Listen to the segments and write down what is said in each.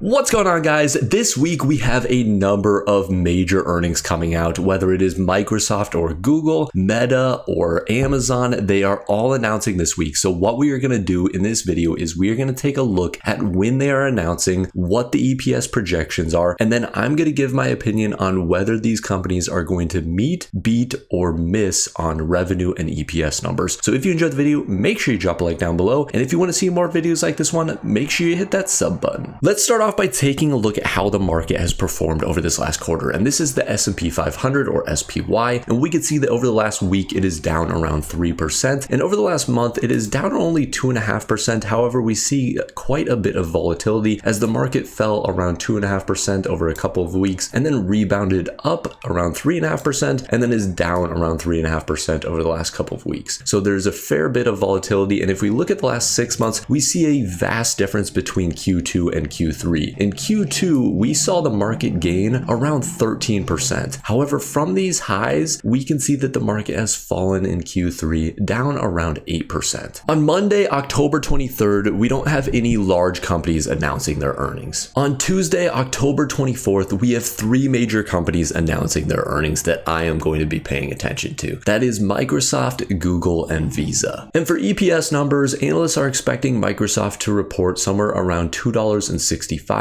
What's going on, guys? This week we have a number of major earnings coming out, whether it is Microsoft or Google, Meta or Amazon. They are all announcing this week. So what we are going to do in this video is we are going to take a look at when they are announcing, what the EPS projections are, and then I'm going to give my opinion on whether these companies are going to meet, beat, or miss on revenue and EPS numbers. So if you enjoyed the video, make sure you drop a like down below. And if you want to see more videos like this one, make sure you hit that sub button. Let's start off by taking a look at how the market has performed over this last quarter. And this is the S&P 500 or SPY. And we can see that over the last week, it is down around 3%. And over the last month, it is down only 2.5%. However, we see quite a bit of volatility as the market fell around 2.5% over a couple of weeks and then rebounded up around 3.5% and then is down around 3.5% over the last couple of weeks. So there's a fair bit of volatility. And if we look at the last 6 months, we see a vast difference between Q2 and Q3. In Q2, we saw the market gain around 13%. However, from these highs, we can see that the market has fallen in Q3 down around 8%. On Monday, October 23rd, we don't have any large companies announcing their earnings. On Tuesday, October 24th, we have 3 major companies announcing their earnings that I am going to be paying attention to. That is Microsoft, Google, and Visa. And for EPS numbers, analysts are expecting Microsoft to report somewhere around $2.65.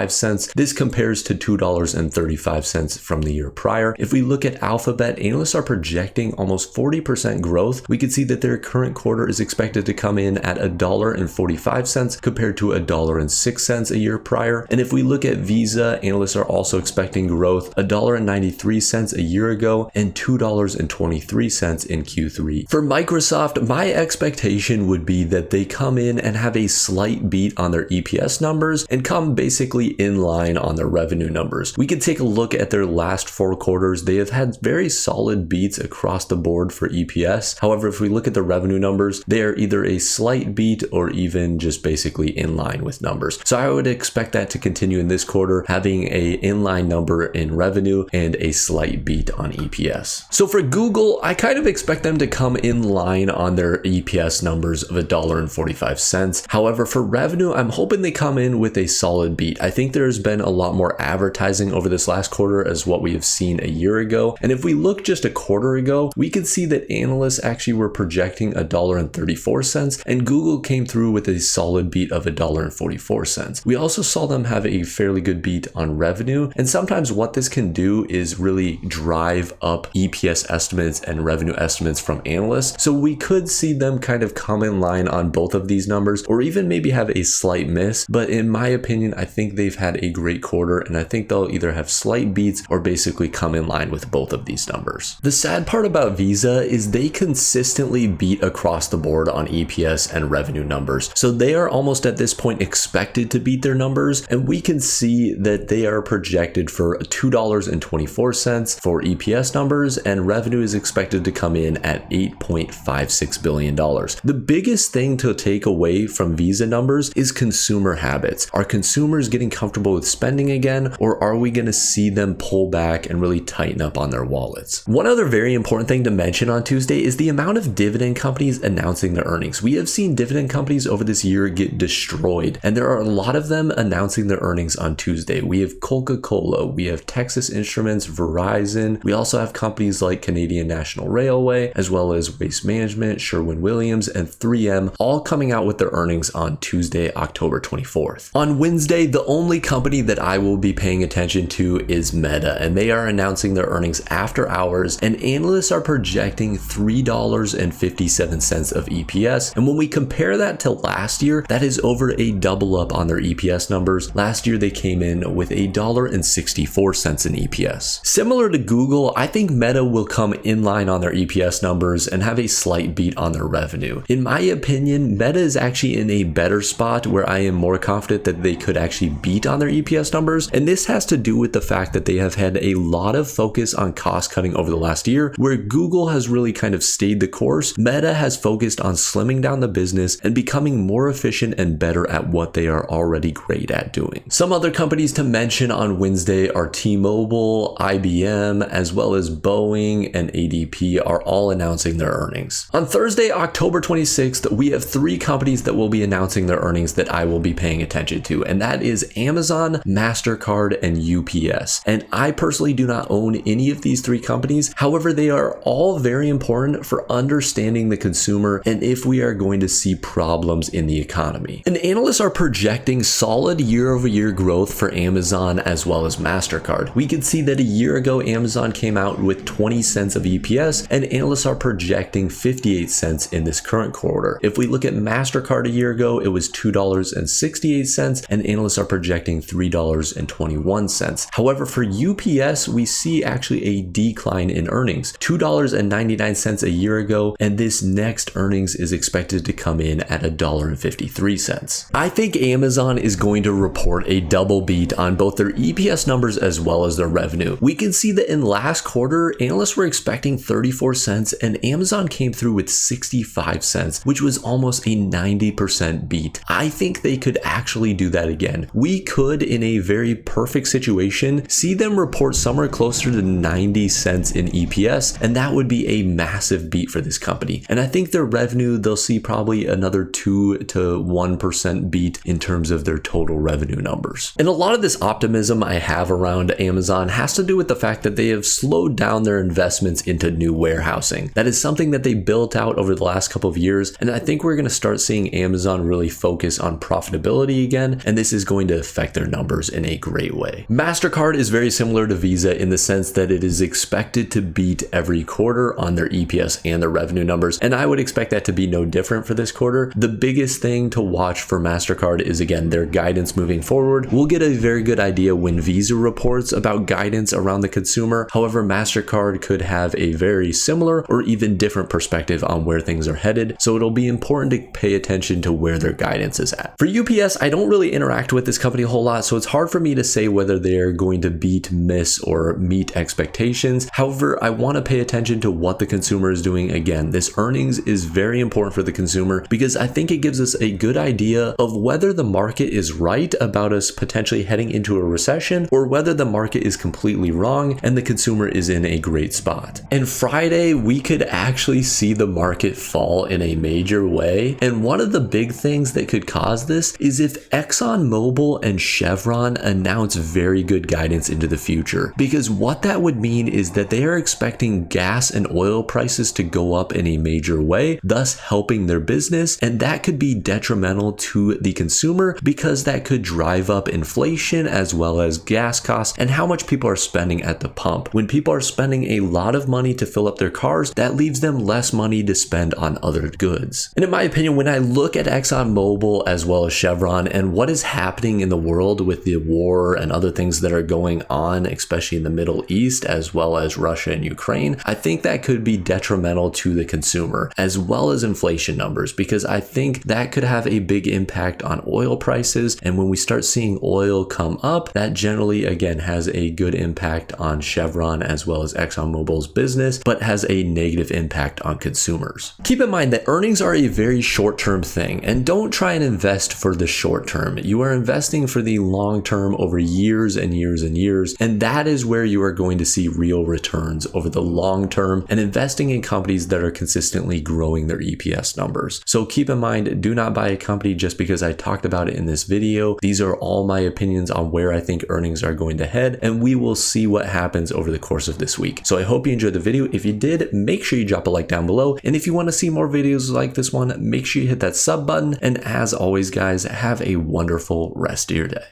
This compares to $2.35 from the year prior. If we look at Alphabet, analysts are projecting almost 40% growth. We can see that their current quarter is expected to come in at $1.45 compared to $1.06 a year prior. And if we look at Visa, analysts are also expecting growth $1.93 a year ago and $2.23 in Q3. For Microsoft, my expectation would be that they come in and have a slight beat on their EPS numbers and come basically in line on their revenue numbers. We can take a look at their last 4 quarters. They have had very solid beats across the board for EPS. However, if we look at the revenue numbers, they are either a slight beat or even just basically in line with numbers. So I would expect that to continue in this quarter, having a inline number in revenue and a slight beat on EPS. So for Google, I kind of expect them to come in line on their EPS numbers of $1.45. However, for revenue, I'm hoping they come in with a solid beat. I think there's been a lot more advertising over this last quarter as what we have seen a year ago. And if we look just a quarter ago, we can see that analysts actually were projecting $1.34 and Google came through with a solid beat of $1.44. We also saw them have a fairly good beat on revenue. And sometimes what this can do is really drive up EPS estimates and revenue estimates from analysts. So we could see them kind of come in line on both of these numbers or even maybe have a slight miss. But in my opinion, I think they've had a great quarter and I think they'll either have slight beats or basically come in line with both of these numbers. The sad part about Visa is they consistently beat across the board on EPS and revenue numbers. So they are almost at this point expected to beat their numbers, and we can see that they are projected for $2.24 for EPS numbers and revenue is expected to come in at $8.56 billion. The biggest thing to take away from Visa numbers is consumer habits. Are consumers getting comfortable with spending again, or are we going to see them pull back and really tighten up on their wallets? One other very important thing to mention on Tuesday is the amount of dividend companies announcing their earnings. We have seen dividend companies over this year get destroyed, and there are a lot of them announcing their earnings on Tuesday. We have Coca-Cola, we have Texas Instruments, Verizon. We also have companies like Canadian National Railway, as well as Waste Management, Sherwin-Williams, and 3M, all coming out with their earnings on Tuesday, October 24th. On Wednesday, the only company that I will be paying attention to is Meta, and they are announcing their earnings after hours, and analysts are projecting $3.57 of EPS. And when we compare that to last year, that is over a double up on their EPS numbers. Last year, they came in with $1.64 in EPS. Similar to Google, I think Meta will come in line on their EPS numbers and have a slight beat on their revenue. In my opinion, Meta is actually in a better spot where I am more confident that they could actually beat on their EPS numbers. And this has to do with the fact that they have had a lot of focus on cost cutting over the last year, where Google has really kind of stayed the course. Meta has focused on slimming down the business and becoming more efficient and better at what they are already great at doing. Some other companies to mention on Wednesday are T-Mobile, IBM, as well as Boeing and ADP are all announcing their earnings. On Thursday, October 26th, we have 3 companies that will be announcing their earnings that I will be paying attention to, and that is Amazon, MasterCard, and UPS. And I personally do not own any of these three companies. However, they are all very important for understanding the consumer and if we are going to see problems in the economy. And analysts are projecting solid year-over-year growth for Amazon as well as MasterCard. We can see that a year ago, Amazon came out with 20 cents of EPS, and analysts are projecting 58 cents in this current quarter. If we look at MasterCard a year ago, it was $2.68, and analysts are projecting $3.21. However, for UPS, we see actually a decline in earnings, $2.99 a year ago, and this next earnings is expected to come in at $1.53. I think Amazon is going to report a double beat on both their EPS numbers as well as their revenue. We can see that in last quarter, analysts were expecting 34 cents and Amazon came through with 65 cents, which was almost a 90% beat. I think they could actually do that again. We could, in a very perfect situation, see them report somewhere closer to 90 cents in EPS, and that would be a massive beat for this company. And I think their revenue, they'll see probably another 2 to 1% beat in terms of their total revenue numbers. And a lot of this optimism I have around Amazon has to do with the fact that they have slowed down their investments into new warehousing. That is something that they built out over the last couple of years, and I think we're going to start seeing Amazon really focus on profitability again, and this is going to affect their numbers in a great way. MasterCard is very similar to Visa in the sense that it is expected to beat every quarter on their EPS and their revenue numbers, and I would expect that to be no different for this quarter. The biggest thing to watch for MasterCard is, again, their guidance moving forward. We'll get a very good idea when Visa reports about guidance around the consumer. However, MasterCard could have a very similar or even different perspective on where things are headed, so it'll be important to pay attention to where their guidance is at. For UPS, I don't really interact with this company a whole lot, so it's hard for me to say whether they're going to beat, miss, or meet expectations. However, I want to pay attention to what the consumer is doing. Again, this earnings is very important for the consumer because I think it gives us a good idea of whether the market is right about us potentially heading into a recession or whether the market is completely wrong and the consumer is in a great spot. And Friday, we could actually see the market fall in a major way. And one of the big things that could cause this is if ExxonMobil and Chevron announce very good guidance into the future. Because what that would mean is that they are expecting gas and oil prices to go up in a major way, thus helping their business. And that could be detrimental to the consumer because that could drive up inflation as well as gas costs and how much people are spending at the pump. When people are spending a lot of money to fill up their cars, that leaves them less money to spend on other goods. And in my opinion, when I look at ExxonMobil as well as Chevron and what is happening in the world with the war and other things that are going on, especially in the Middle East as well as Russia and Ukraine, I think that could be detrimental to the consumer as well as inflation numbers, because I think that could have a big impact on oil prices. And when we start seeing oil come up, that generally again has a good impact on Chevron as well as ExxonMobil's business, but has a negative impact on consumers. Keep in mind that earnings are a very short-term thing, and don't try and invest for the short term. You are investing for the long term over years and years and years, and that is where you are going to see real returns over the long term and investing in companies that are consistently growing their EPS numbers. So keep in mind, do not buy a company just because I talked about it in this video. These are all my opinions on where I think earnings are going to head, and we will see what happens over the course of this week. So I hope you enjoyed the video. If you did, make sure you drop a like down below. And if you want to see more videos like this one, make sure you hit that sub button. And as always, guys, have a wonderful rest of your day.